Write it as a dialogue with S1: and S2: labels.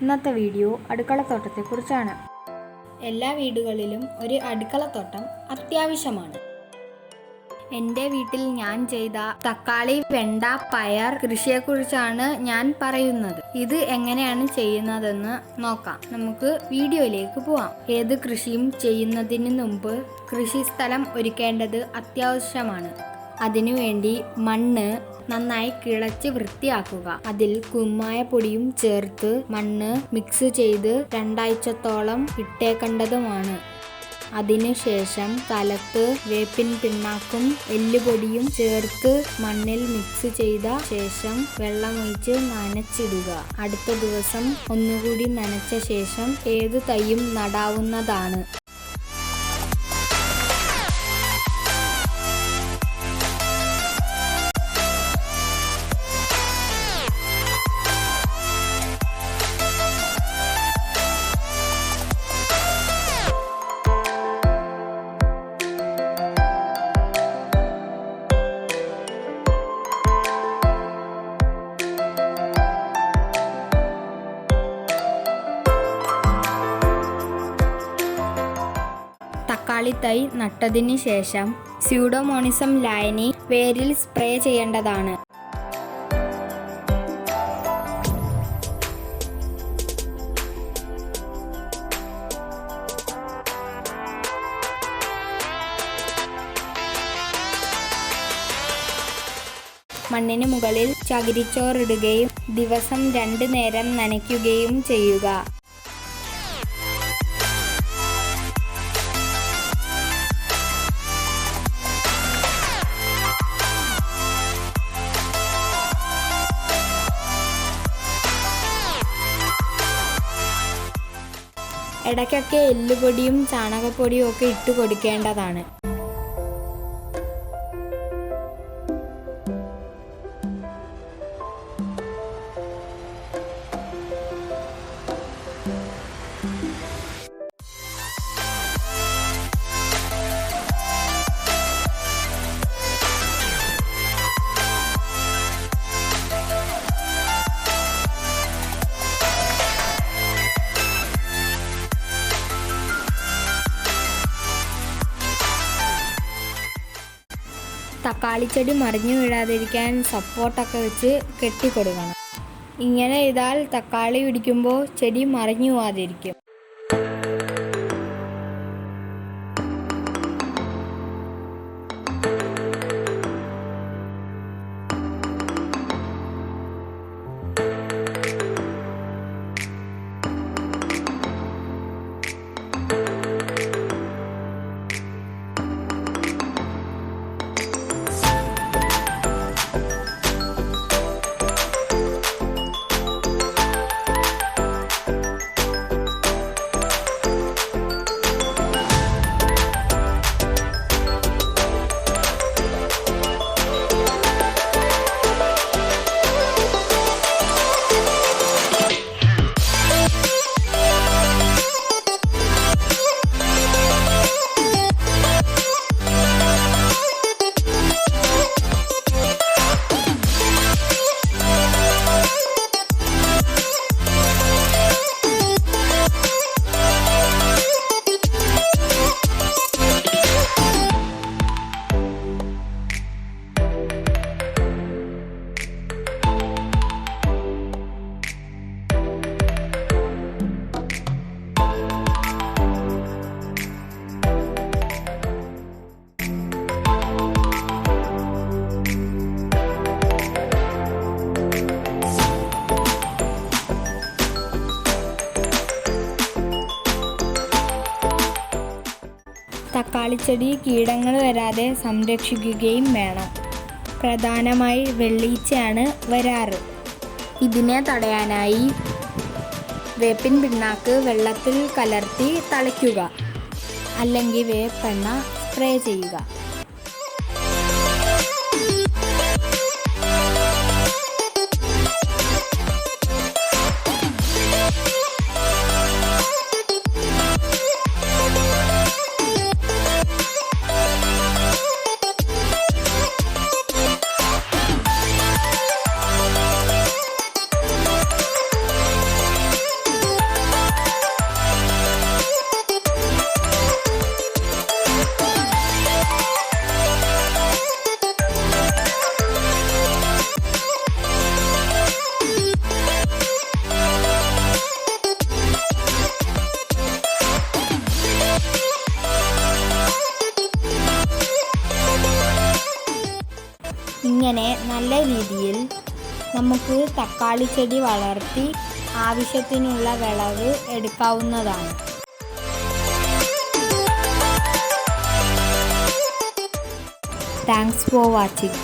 S1: ഇന്നത്തെ വീഡിയോ അടുക്കളത്തോട്ടത്തെക്കുറിച്ചാണ്. എല്ലാ വീടുകളിലും ഒരു അടുക്കളത്തോട്ടം അത്യാവശ്യമാണ്. എൻ്റെ വീട്ടിൽ ഞാൻ ചെയ്ത തക്കാളി, വെണ്ട, പയർ കൃഷിയെക്കുറിച്ചാണ് ഞാൻ പറയുന്നത്. ഇത് എങ്ങനെയാണ് ചെയ്യുന്നതെന്ന് നോക്കാം. നമുക്ക് വീഡിയോയിലേക്ക് പോവാം. ഏത് കൃഷിയും ചെയ്യുന്നതിന് മുമ്പ് കൃഷിസ്ഥലം ഒരുക്കേണ്ടത് അത്യാവശ്യമാണ്. അതിനുവേണ്ടി മണ്ണ് നന്നായി കിളച്ച് വൃത്തിയാക്കുക. അതിൽ കുമ്മായപ്പൊടിയും ചേർത്ത് മണ്ണ് മിക്സ് ചെയ്ത് 2 ആഴ്ചത്തോളം ഇട്ടേക്കേണ്ടതുമാണ്. അതിനുശേഷം സ്ഥലത്ത് വേപ്പിൻ പിണ്ണാക്കും എല്ലുപൊടിയും ചേർത്ത് മണ്ണിൽ മിക്സ് ചെയ്ത ശേഷം വെള്ളമൊഴിച്ച് നനച്ചിടുക. അടുത്ത ദിവസം ഒന്നുകൂടി നനച്ച ശേഷം ഏത് തൈയും നടാവുന്നതാണ്. തക്കാളി തൈ നട്ടതിന് ശേഷം സ്യൂഡോമോണിസം ലായനി വേരിൽ സ്പ്രേ ചെയ്യേണ്ടതാണ്. മണ്ണിന് മുകളിൽ ചകിരിച്ചോറിടുകയും ദിവസം 2 നേരം നനയ്ക്കുകയും ചെയ്യുക. ഇടയ്ക്കൊക്കെ എല്ലുപൊടിയും ചാണകപ്പൊടിയും ഒക്കെ ഇട്ട് കൊടുക്കേണ്ടതാണ്. തക്കാളിച്ചെടി മറിഞ്ഞു വീഴാതിരിക്കാൻ സപ്പോർട്ടൊക്കെ വെച്ച് കെട്ടിക്കൊടുക്കണം. ഇങ്ങനെ ചെയ്താൽ തക്കാളി പിടിക്കുമ്പോൾ ചെടി മറിഞ്ഞു പോവാതിരിക്കും. തക്കാളിച്ചെടി കീടങ്ങൾ വരാതെ സംരക്ഷിക്കുകയും വേണം. പ്രധാനമായി വെള്ളീച്ചയാണ് വരാറ്. ഇതിനെ തടയാനായി വേപ്പിൻ പിണ്ണാക്ക് വെള്ളത്തിൽ കലർത്തി തളിക്കുക, അല്ലെങ്കിൽ വേപ്പെണ്ണ സ്പ്രേ ചെയ്യുക. ഇങ്ങനെ നല്ല രീതിയിൽ നമുക്ക് തക്കാളി ചെടി വളർത്തി ആവശ്യത്തിനുള്ള വിളവ് എടുക്കാവുന്നതാണ്. Thanks for watching.